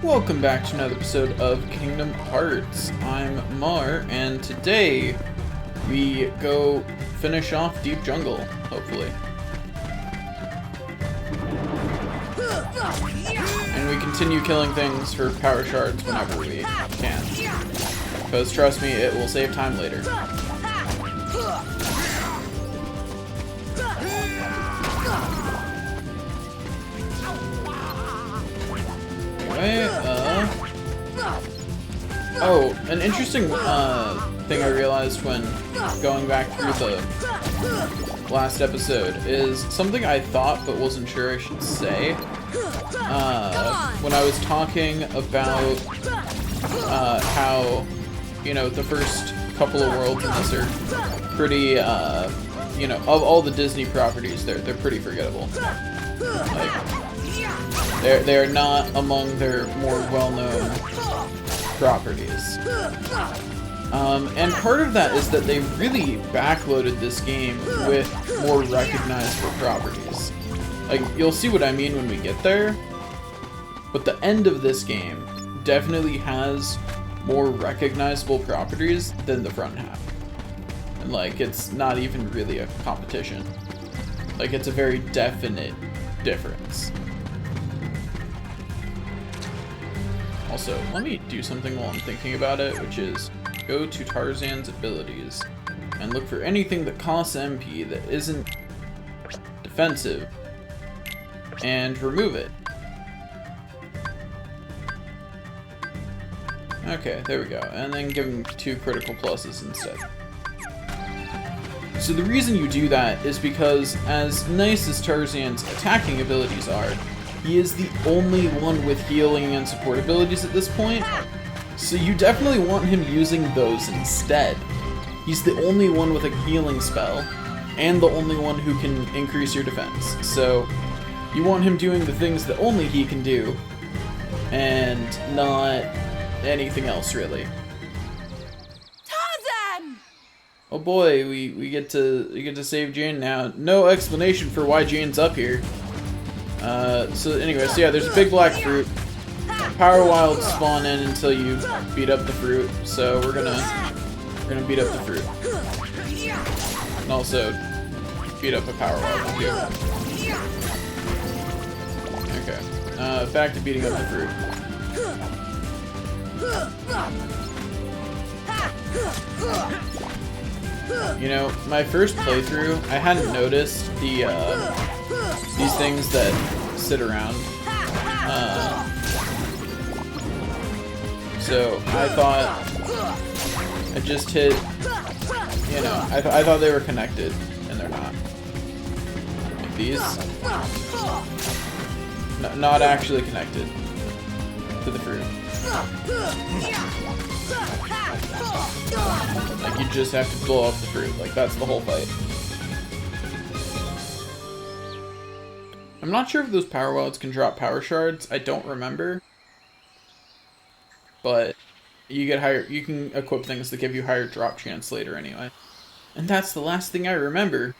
Welcome back to another episode of Kingdom Hearts. I'm Mar, and today we go finish off Deep Jungle, hopefully. And we continue killing things for power shards whenever we can. Because trust me, it will save time later. Oh, an interesting thing I realized when going back through the last episode is something I thought but wasn't sure I should say. When I was talking about how, you know, the first couple of worlds in this are pretty, you know, of all the Disney properties, they're pretty forgettable. Like, they're not among their more well-known properties. And part of that is that they really backloaded this game with more recognizable properties. Like, you'll see what I mean when we get there, but the end of this game definitely has more recognizable properties than the front half. And, like, it's not even really a competition. Like, it's a very definite difference. Also, let me do something while I'm thinking about it, which is go to Tarzan's abilities and look for anything that costs MP that isn't defensive and remove it. Okay, there we go. And then give him 2 critical pluses instead. So the reason you do that is because as nice as Tarzan's attacking abilities are, he is the only one with healing and support abilities at this point, so you definitely want him using those instead. He's the only one with a healing spell, and the only one who can increase your defense. So you want him doing the things that only he can do, and not anything else really. Tarzan! Oh boy, we get to save Jane now. No explanation for why Jane's up here. So anyway, so yeah, there's a big black fruit. Power Wilds spawn in until you beat up the fruit, so we're gonna beat up the fruit. And also beat up a Power Wild too. Okay. Back to beating up the fruit. You know, my first playthrough, I hadn't noticed the these things that sit around. So I thought I just hit, you know, I thought they were connected, and they're not. Like these, not actually connected to the fruit. Like, you just have to blow up the fruit. Like, that's the whole fight. I'm not sure if those Power Wilds can drop power shards. I don't remember. But you get higher. You can equip things that give you higher drop chance later anyway. And that's the last thing I remember.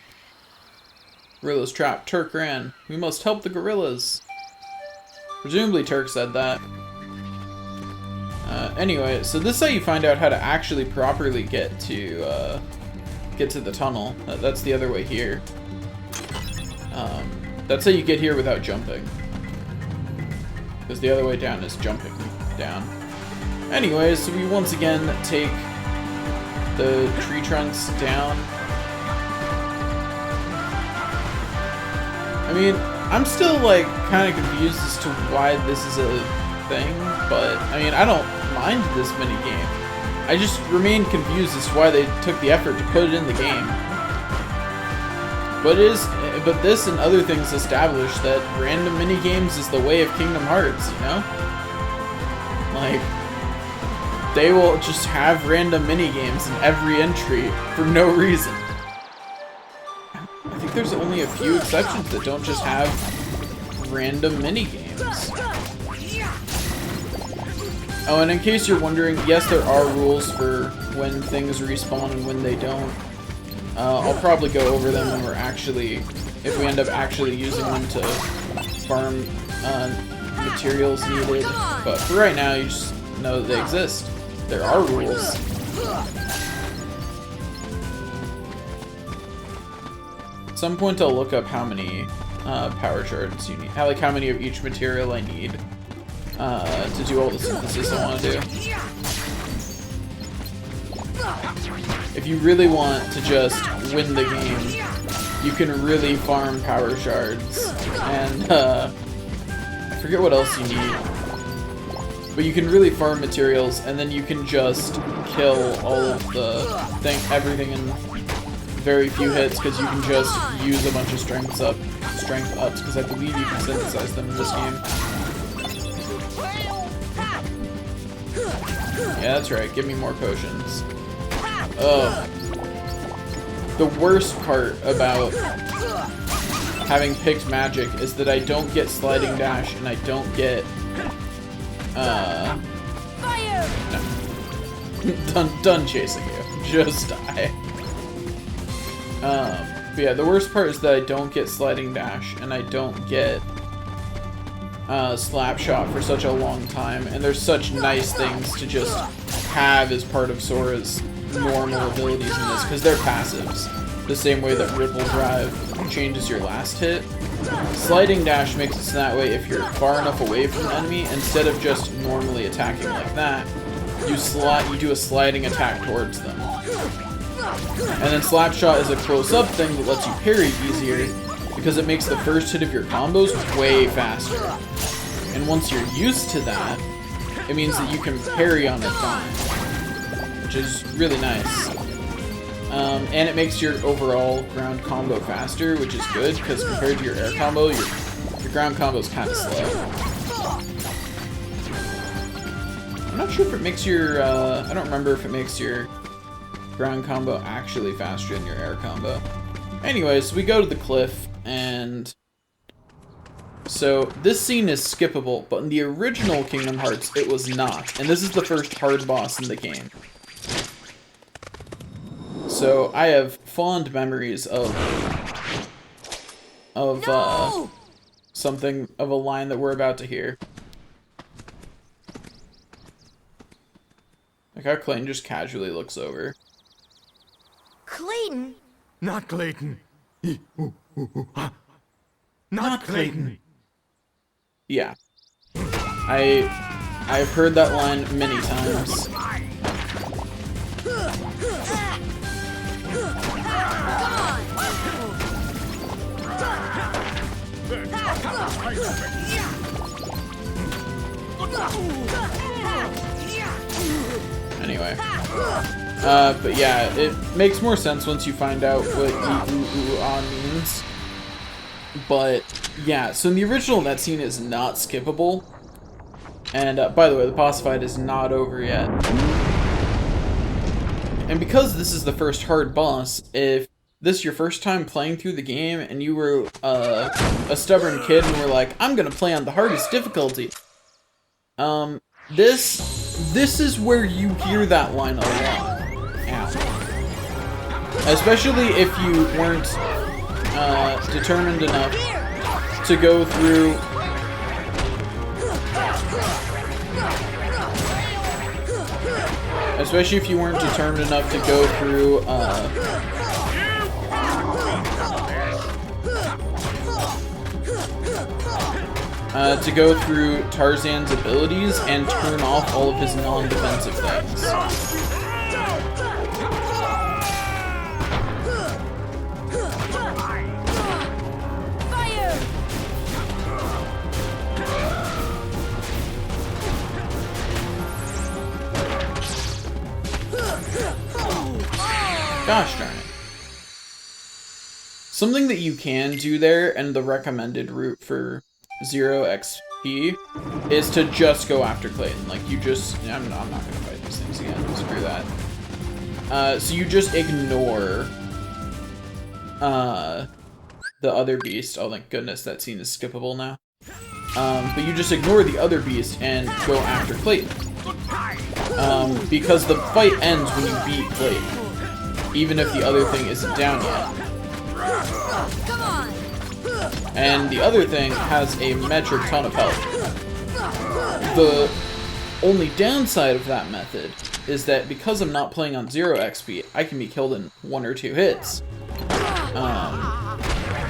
Gorillas trapped. Turk ran. We must help the gorillas. Presumably Turk said that. Anyway, so this is how you find out how to actually properly get to the tunnel. That's the other way here. That's how you get here without jumping. Because the other way down is jumping down. Anyways, so we once again take the tree trunks down. I mean, I'm still like kind of confused as to why this is a thing, but I mean, I don't mind this mini game. I just remain confused as to why they took the effort to put it in the game. But this and other things establish that random mini games is the way of Kingdom Hearts, you know? Like, they will just have random mini games in every entry for no reason. I think there's only a few exceptions that don't just have random mini games. Oh, and in case you're wondering, yes, there are rules for when things respawn and when they don't. I'll probably go over them when we're actually, if we end up actually using them to farm materials needed, but for right now, you just know that they exist. There are rules. At some point, I'll look up how many power shards you need. How many of each material I need to do all the synthesis I want to do. If you really want to just win the game, you can really farm power shards, and I forget what else you need. But you can really farm materials, and then you can just kill all of the everything in very few hits, because you can just use a bunch of strength ups, because I believe you can synthesize them in this game. Yeah, that's right. Give me more potions. Ugh. The worst part about having picked magic is that I don't get sliding dash, and I don't get no. done chasing you. Just die. But yeah, the worst part is that I don't get sliding dash, and I don't get slap shot for such a long time, and there's such nice things to just have as part of Sora's normal abilities in this, because they're passives. The same way that Ripple Drive changes your last hit. Sliding dash makes it so that way if you're far enough away from an enemy, instead of just normally attacking like that, you do a sliding attack towards them. And then Slapshot is a close-up thing that lets you parry easier, because it makes the first hit of your combos way faster. And once you're used to that, it means that you can parry on a dime, which is really nice. And it makes your overall ground combo faster, which is good, because compared to your air combo, your ground combo is kind of slow. I'm not sure if it makes your, I don't remember if it makes your ground combo actually faster than your air combo. Anyways, we go to the cliff, and so this scene is skippable, but in the original Kingdom Hearts, it was not. And this is the first hard boss in the game. So I have fond memories of something of a line that we're about to hear. Like how Clayton just casually looks over. Clayton? Not Clayton. Not Clayton. Yeah. I've heard that line many times. Anyway. But yeah, it makes more sense once you find out what means. But yeah, so in the original, that scene is not skippable. And by the way, the boss fight is not over yet. And because this is the first hard boss, if this is your first time playing through the game and you were a stubborn kid and were like, I'm gonna play on the hardest difficulty, this is where you hear that line a lot. Ow. Especially if you weren't determined enough to go through Tarzan's abilities and turn off all of his non-defensive things. Gosh darn it. Something that you can do there, and the recommended route for 0 XP, is to just go after Clayton. Like, you just... I'm not gonna fight these things again. Screw that. So you just ignore the other beast. Oh, thank goodness, that scene is skippable now. But you just ignore the other beast and go after Clayton. Because the fight ends when you beat Clayton, even if the other thing isn't down yet. And the other thing has a metric ton of health. The only downside of that method is that because I'm not playing on 0 XP, I can be killed in 1 or 2 hits.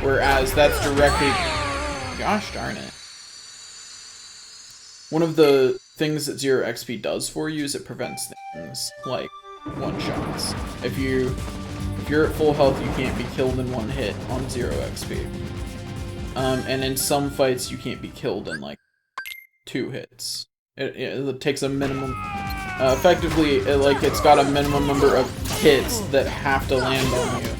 Whereas that's directly... Gosh darn it. One of the things that 0 XP does for you is it prevents things like one-shots. If you're at full health, you can't be killed in 1 hit on 0 XP. And in some fights, you can't be killed in, like, 2 hits. It takes a minimum... effectively, it's got a minimum number of hits that have to land on you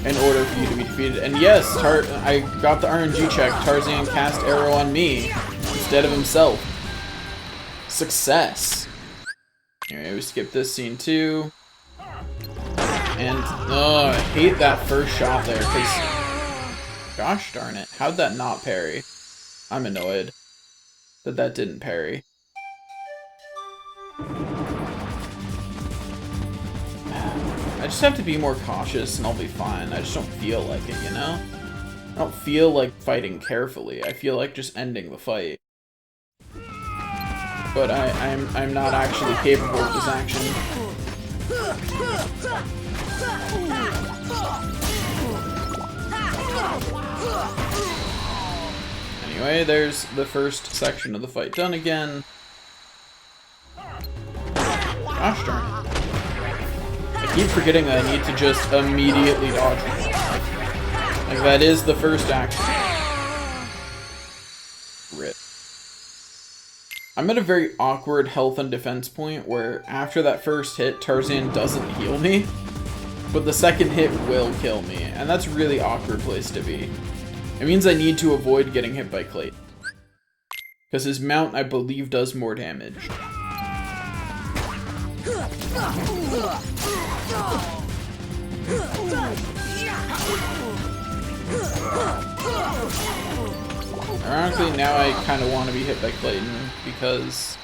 in order for you to be defeated. And yes, I got the RNG check. Tarzan cast arrow on me instead of himself. Success. Anyway, we skip this scene too. And, I hate that first shot there, because... Gosh darn it. How'd that not parry? I'm annoyed that that didn't parry. I just have to be more cautious and I'll be fine. I just don't feel like it, you know? I don't feel like fighting carefully. I feel like just ending the fight. But I'm not actually capable of this action. Anyway, there's the first section of the fight done again. Gosh darn it. I keep forgetting that I need to just immediately dodge it. Like, that is the first action. Rip. I'm at a very awkward health and defense point where after that first hit, Tarzan doesn't heal me, but the second hit will kill me, and that's a really awkward place to be. It means I need to avoid getting hit by Clayton, because his mount, I believe, does more damage. Ironically, now I kind of want to be hit by Clayton, because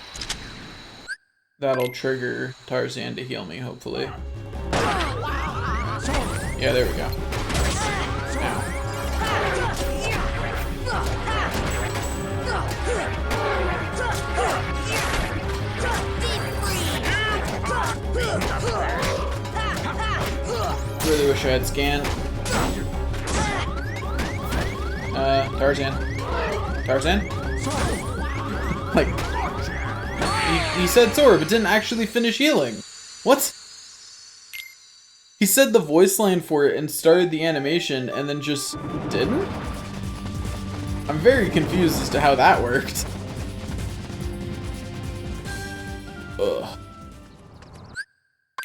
that'll trigger Tarzan to heal me, hopefully. Yeah, there we go. Now. Really wish I had scan. Tarzan? Like, he said Sora, but didn't actually finish healing. What? He said the voice line for it and started the animation and then just didn't? I'm very confused as to how that worked. Ugh.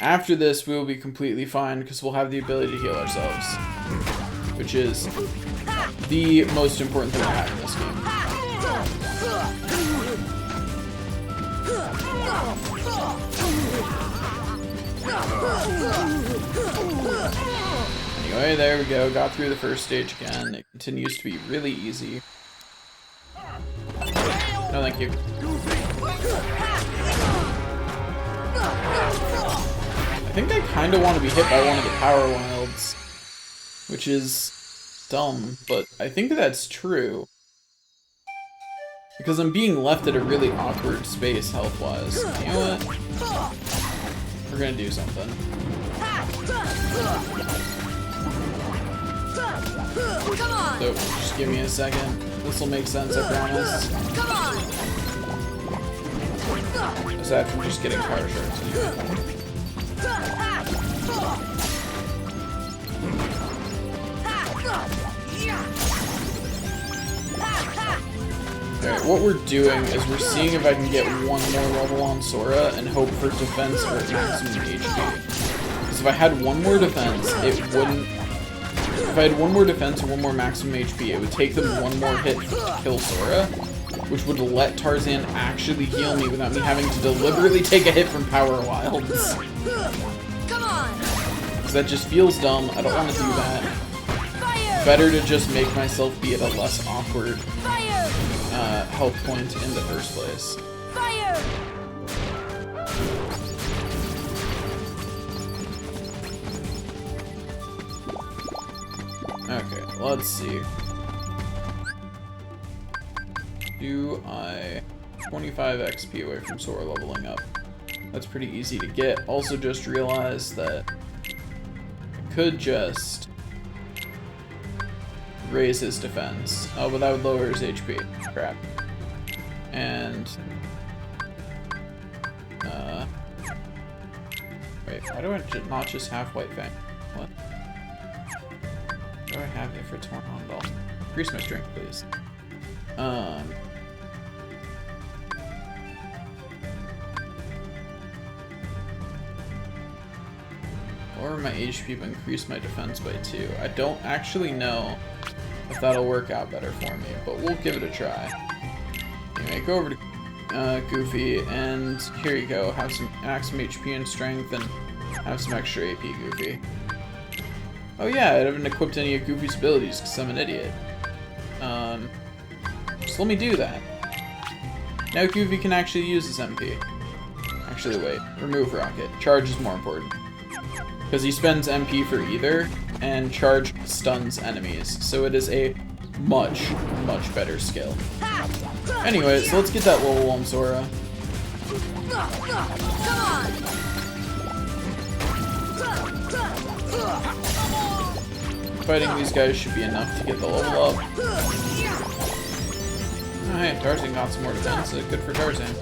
After this, we will be completely fine because we'll have the ability to heal ourselves, which is the most important thing I have in this game. Anyway, there we go. Got through the first stage again. It continues to be really easy. No, thank you. I think I kind of want to be hit by one of the Power Wilds, which is dumb, but I think that's true. Because I'm being left at a really awkward space health-wise. You know what? We're gonna do something. So, just give me a second. This'll make sense, I promise. Aside from just getting power shards anyway. Alright, what we're doing is we're seeing if I can get one more level on Sora and hope for defense or maximum HP. Because if I had one more defense, it wouldn't... If I had one more defense and one more maximum HP, it would take them one more hit to kill Sora, which would let Tarzan actually heal me without me having to deliberately take a hit from Power Wilds. Because that just feels dumb. I don't want to do that. Better to just make myself be at a less awkward health point in the first place. Okay, let's see. Do I 25 XP away from Sora leveling up. That's pretty easy to get. Also just realized that I could just raise his defense. Oh, but that would lower his HP. Crap. And wait, why do I not just have White Fang? What? What do I have here for Torn Ball? Increase my strength, please. Lower my HP but increase my defense by 2. I don't actually know if that'll work out better for me, but we'll give it a try. Anyway, go over to Goofy, and here you go. Have some maximum HP and strength, and have some extra AP, Goofy. Oh yeah, I haven't equipped any of Goofy's abilities because I'm an idiot. Just let me do that. Now Goofy can actually use his MP. Actually, wait. Remove Rocket. Charge is more important. Because he spends MP for either, and Charge stuns enemies. So it is a much, much better skill. Anyway, so let's get that level 1 Sora. Fighting these guys should be enough to get the level up. Alright, Tarzan got some more defense, so good for Tarzan.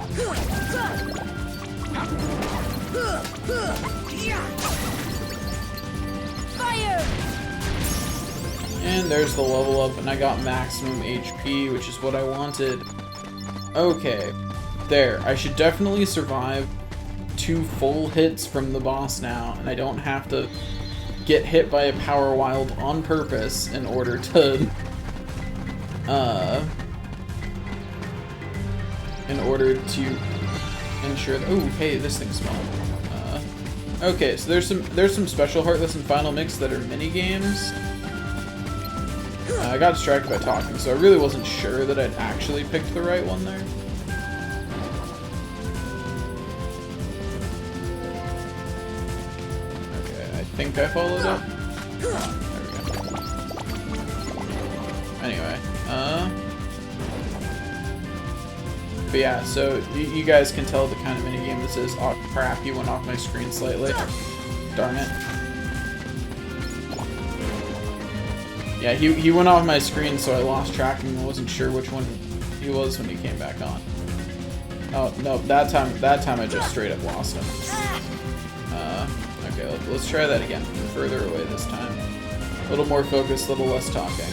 Fire! And there's the level up, and I got maximum HP, which is what I wanted. Okay, there. I should definitely survive 2 full hits from the boss now, and I don't have to get hit by a Power Wild on purpose in order to, ensure that, oh, hey, this thing's small. Okay, so there's some special Heartless and Final Mix that are mini games. I got distracted by talking, so I really wasn't sure that I'd actually picked the right one there. Okay, I think I followed up. There we go. Anyway, but yeah, so you guys can tell the kind of minigame this is. Oh crap, he went off my screen slightly. Darn it. Yeah, he went off my screen, so I lost track and wasn't sure which one he was when he came back on. Oh, no, that time I just straight up lost him. Okay, let's try that again. Further away this time. A little more focused, a little less talking.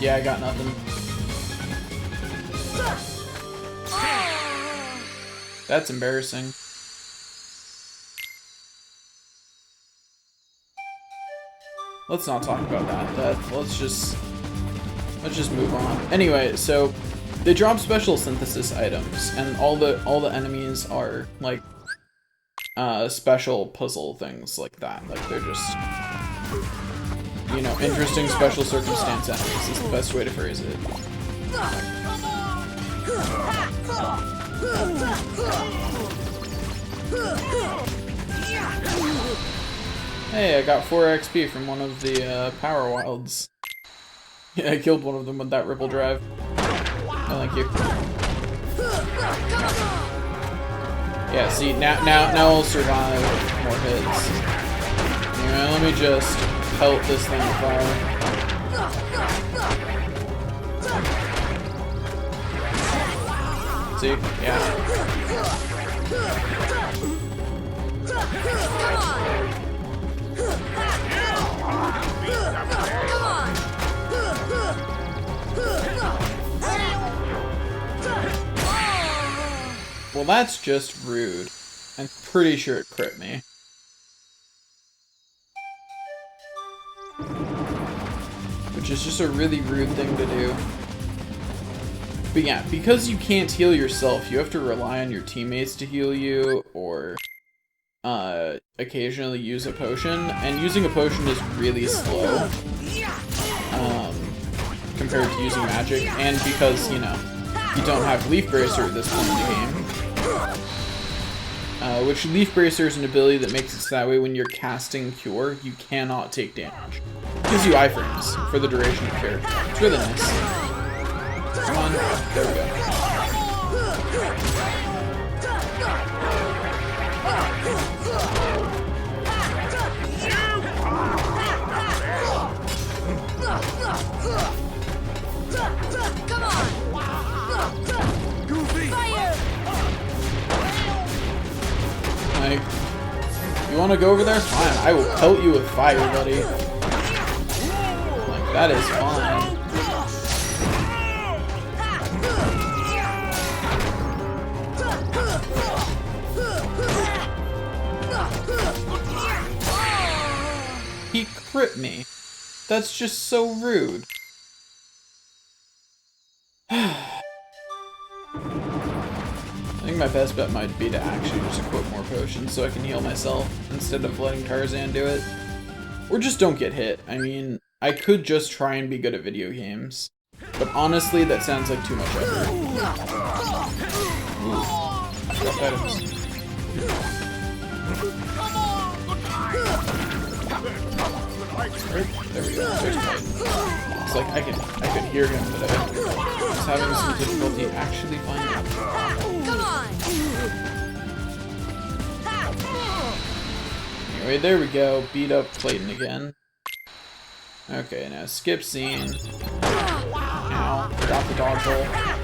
Yeah, I got nothing. That's embarrassing. Let's not talk about that. Let's just move on. Anyway, so they drop special synthesis items, and all the enemies are like special puzzle things like that. Like they're just, you know, interesting special circumstance enemies is the best way to phrase it. Hey, I got 4 XP from one of the Power Wilds. Yeah, I killed one of them with that Ripple Drive. Oh, thank you. Yeah, see, now I'll survive more hits. Anyway, let me just pelt this thing with fire. See? Yeah. Well, that's just rude. I'm pretty sure it crit me. Which is just a really rude thing to do. But yeah, because you can't heal yourself, you have to rely on your teammates to heal you, or occasionally use a potion, and using a potion is really slow compared to using magic, and because, you know, you don't have Leaf Bracer at this point in the game. Which Leaf Bracer is an ability that makes it so that way when you're casting Cure, you cannot take damage. It gives you iframes for the duration of Cure. It's really nice. Come on. There we go. Come on! Goofy! Fire! Like, you want to go over there? Fine. I will pelt you with fire, buddy. Like, that is fine. He crit me. That's just so rude. I think my best bet might be to actually just equip more potions so I can heal myself instead of letting Tarzan do it. Or just don't get hit. I mean, I could just try and be good at video games. But honestly, that sounds like too much effort. Ooh. Drop items. There we go. There's Titan. It's like I could hear him, but I was having some difficulty actually finding him. Come on! Anyway, there we go. Beat up Clayton again. Okay, now skip scene. Ow. Drop the dodgeball.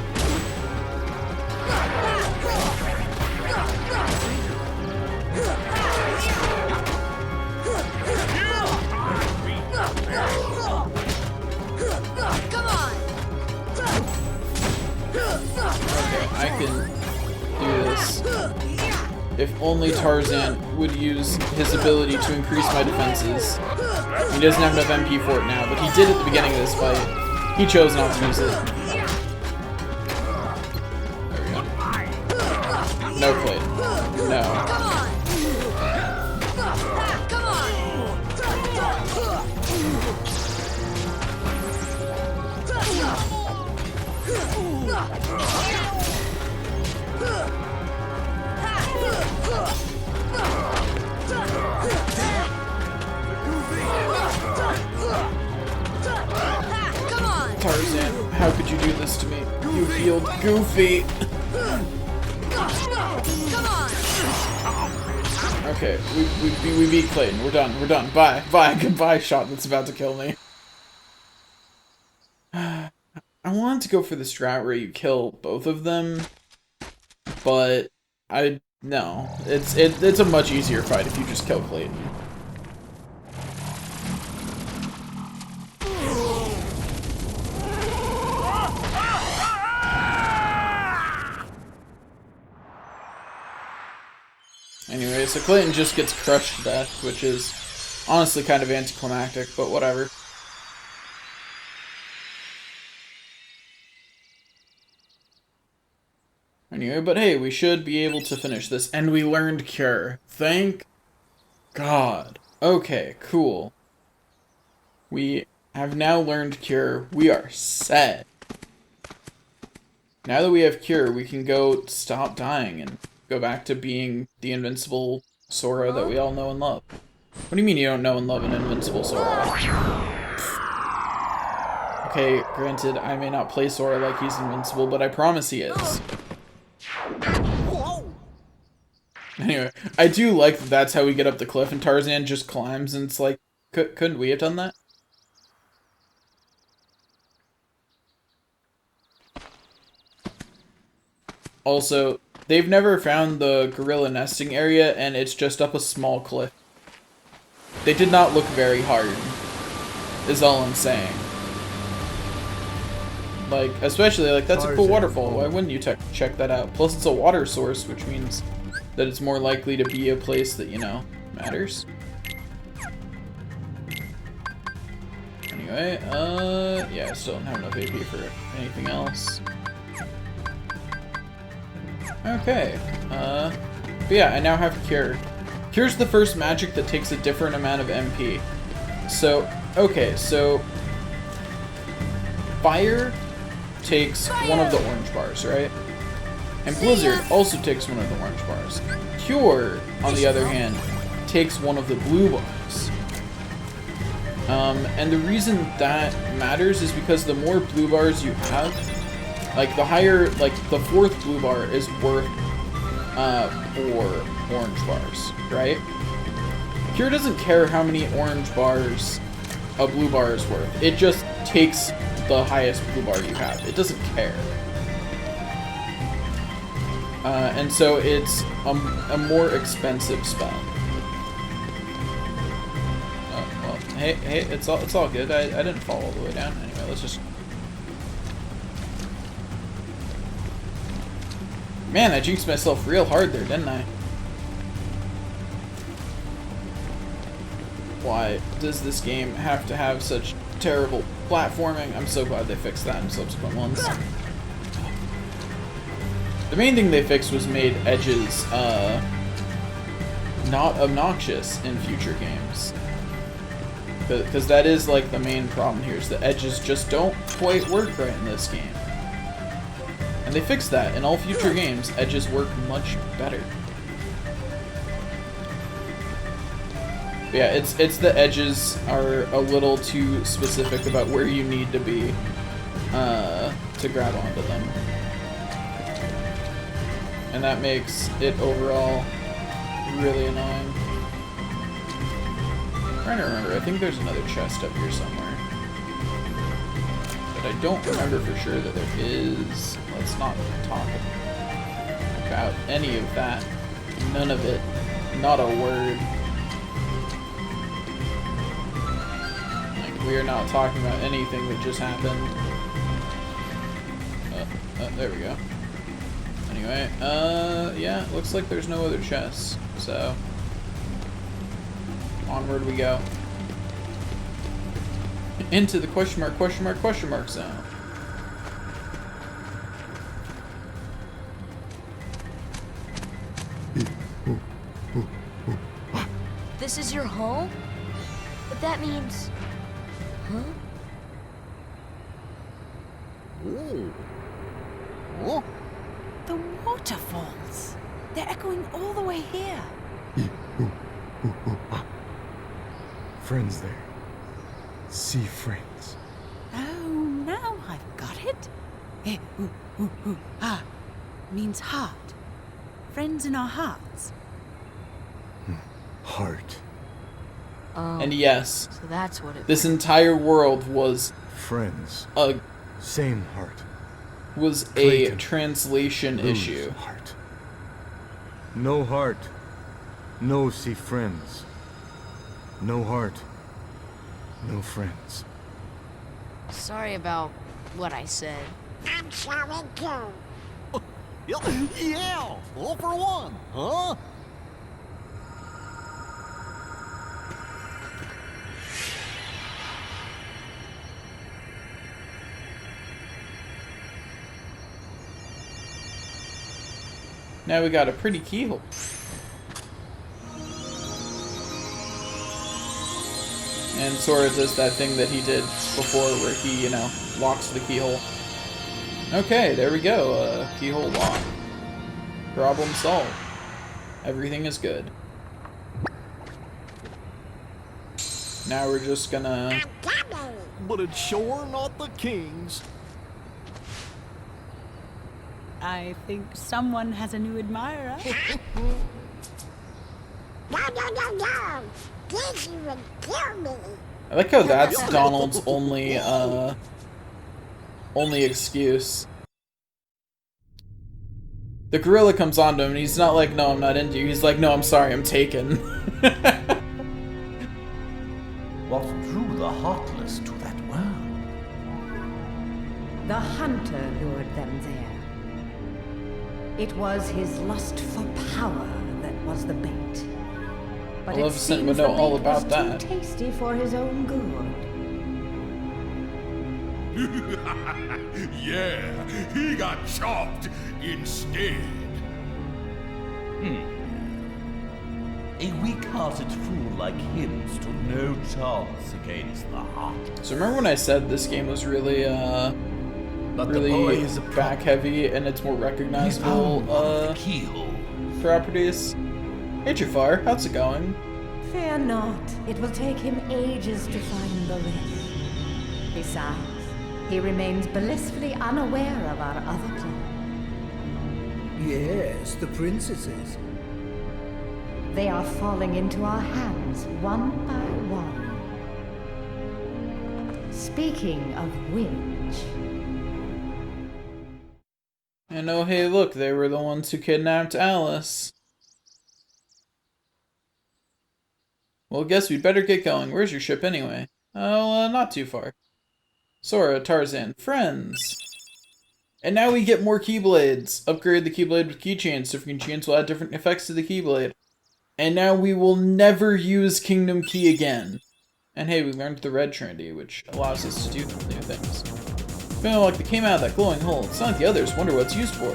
Come on! Okay, I can do this. If only Tarzan would use his ability to increase my defenses. He doesn't have enough MP for it now, but he did at the beginning of this fight. He chose not to use it. There we go. No Clayton. No. Come on! Come on! Tarzan, how could you do this to me? You healed Goofy. Come on! Okay, we beat Clayton. We're done. We're done. Bye. Bye. Goodbye, shot that's about to kill me. I wanted to go for the strat where you kill both of them, but no. It's a much easier fight if you just kill Clayton. Anyway, so Clayton just gets crushed to death, which is honestly kind of anticlimactic, but whatever. Anyway, but hey, we should be able to finish this, and we learned Cure. Thank God. Okay, cool. We have now learned Cure. We are set. Now that we have Cure, we can go stop dying and go back to being the invincible Sora that we all know and love. What do you mean you don't know and love an invincible Sora? Okay, granted, I may not play Sora like he's invincible, but I promise he is. Anyway, I do like that that's how we get up the cliff and Tarzan just climbs and it's like, couldn't we have done that? Also, they've never found the gorilla nesting area and it's just up a small cliff. They did not look very hard, is all I'm saying. Like, especially, like, that's a cool waterfall. Why wouldn't you check that out? Plus, it's a water source, which means that it's more likely to be a place that, you know, matters. Anyway, yeah, I still don't have enough AP for anything else. Okay, but yeah, I now have Cure. Cure's the first magic that takes a different amount of MP. So, okay, so Fire takes one of the orange bars, right? And Blizzard also takes one of the orange bars. Cure, on the other hand, takes one of the blue bars. And the reason that matters is because the more blue bars you have, Like, the higher, like, the 4th blue bar is worth 4 orange bars, right? Cure doesn't care how many orange bars a blue bar is worth. It just takes the highest blue bar you have. It doesn't care. And so it's a more expensive spell. Well, hey, it's all good. I didn't fall all the way down. Anyway, let's just... Man, I jinxed myself real hard there, didn't I? Why does this game have to have such terrible platforming? I'm so glad they fixed that in subsequent ones. The main thing they fixed was made edges not obnoxious in future games. Because that is like the main problem here, is the edges just don't quite work right in this game. And they fixed that. In all future games, edges work much better. But yeah, it's the edges are a little too specific about where you need to be to grab onto them. And that makes it overall really annoying. I'm trying to remember, I think there's another chest up here somewhere. But I don't remember for sure that there is. Let's not talk about any of that. None of it. Not a word. Like, we are not talking about anything that just happened. There we go. Anyway, yeah, looks like there's no other chests, so onward we go. Into the question mark zone. This is your home? But that means... Huh? Ooh. Oh. The waterfalls. They're echoing all the way here. Friends there. See friends. Oh, now I've got it. Means heart. Friends in our hearts. Heart. Oh, And yes, so that's what it this entire world was Friends. a Same heart. a translation Lose issue. Heart. No heart. No see friends. No heart. No friends. Sorry about what I said. I'm sorry too. Yeah, all for one, huh? Now we got a pretty keyhole. And Sora does that thing that he did before where he, you know, locks the keyhole. Okay, there we go. Keyhole lock. Problem solved. Everything is good. Now we're just gonna... But it's sure not the king's. I think someone has a new admirer. No. This would kill me. I like how that's Donald's only excuse. The gorilla comes onto him and he's not like, no, I'm not into you. He's like, no, I'm sorry, I'm taken. What drew the Heartless to that world? The hunter lured them there. It was his lust for power that was the bait. But it Maleficent would seems know the all bait about was that. too tasty for his own good. Yeah, he got chopped instead. A weak-hearted fool like him stood no chance against the Heartless. So remember when I said this game was really, But the boy really is a back heavy and it's more He recognizable, found one of the keyhole. properties? Hey Jafar, how's it going? Fear not, it will take him ages to find the rift. Besides, he remains blissfully unaware of our other plan. Yes, the princesses. They are falling into our hands one by one. Speaking of which... And oh hey look, they were the ones who kidnapped Alice. Well, guess we'd better get going. Where's your ship anyway? Oh, not too far. Sora, Tarzan, friends. And now we get more Keyblades. Upgrade the Keyblade with keychains. Different keychains will add different effects to the Keyblade. And now we will never use Kingdom Key again. And hey, we learned the Red Trinity, which allows us to do new things. Feeling like they came out of that glowing hole. It's not like the others. Wonder what it's used for.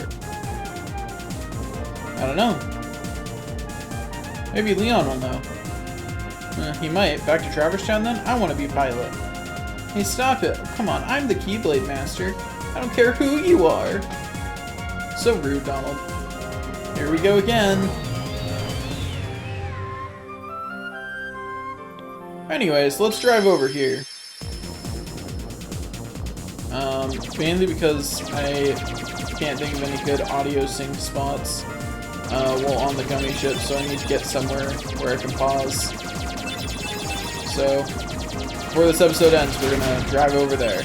I don't know. Maybe Leon will know. He might. Back to Traverse Town then? I want to be pilot. Hey, stop it. Come on, I'm the Keyblade Master. I don't care who you are. So rude, Donald. Here we go again. Anyways, let's drive over here. Mainly because I can't think of any good audio sync spots while on the gummy ship, so I need to get somewhere where I can pause. So, before this episode ends, we're gonna drive over there.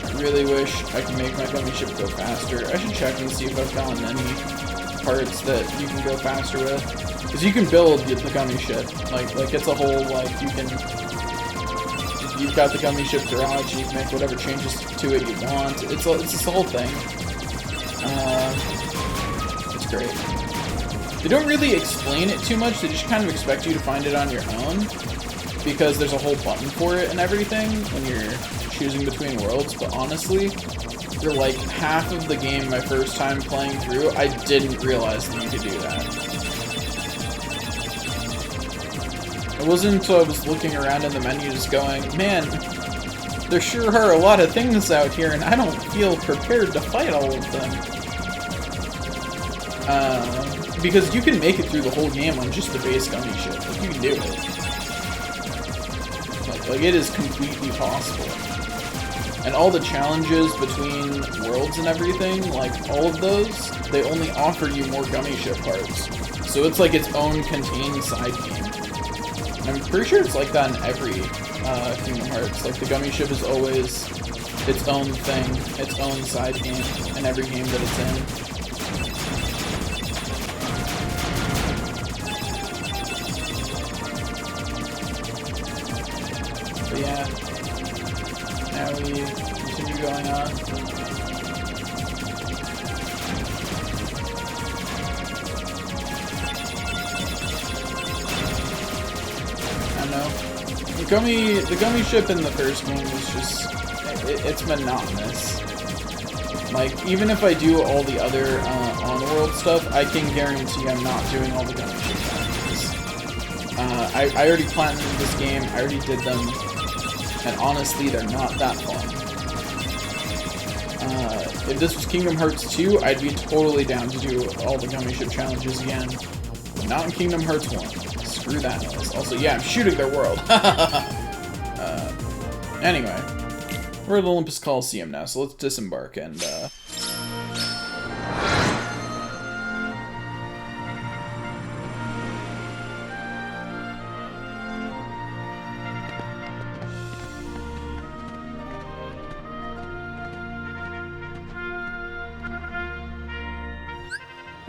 I really wish I could make my gummy ship go faster. I should check and see if I've found any parts that you can go faster with. Because you can build the gummy ship. Like it's a whole, like, you can... You've got the gummy ship garage, you can make whatever changes to it you want. It's this whole thing. It's great. They don't really explain it too much, they just kind of expect you to find it on your own. Because there's a whole button for it and everything when you're choosing between worlds, but honestly, for like half of the game my first time playing through, I didn't realize that you could do that. It wasn't until I was looking around in the menu just going, man, there sure are a lot of things out here and I don't feel prepared to fight all of them. Because you can make it through the whole game on just the base gummy ship. Like, you can do it. Like it is completely possible. And all the challenges between worlds and everything, like all of those, they only offer you more gummy ship parts. So it's like its own contained side game. I'm pretty sure it's like that in every Kingdom Hearts. Like, the gummy ship is always its own thing, its own side game in every game that it's in. But yeah, now we continue going on. The gummy ship in the first game is just, it's monotonous. Like, even if I do all the other on-world stuff, I can guarantee I'm not doing all the gummy ship challenges. I already platinumed this game, I already did them, and honestly, they're not that fun. If this was Kingdom Hearts 2, I'd be totally down to do all the gummy ship challenges again. But not in Kingdom Hearts 1. Screw that noise. Also, yeah, I'm shooting their world. Anyway, we're at Olympus Coliseum now, so let's disembark and,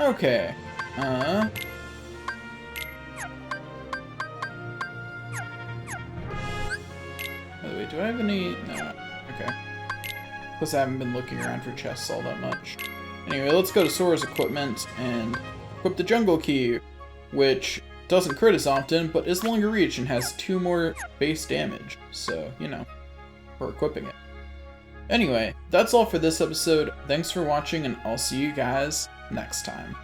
okay, by the way, do I have any? No. Okay. Plus, I haven't been looking around for chests all that much. Anyway, let's go to Sora's equipment and equip the Jungle Key, which doesn't crit as often, but is longer reach and has 2 more base damage. So, you know, we're equipping it. Anyway, that's all for this episode. Thanks for watching, and I'll see you guys next time.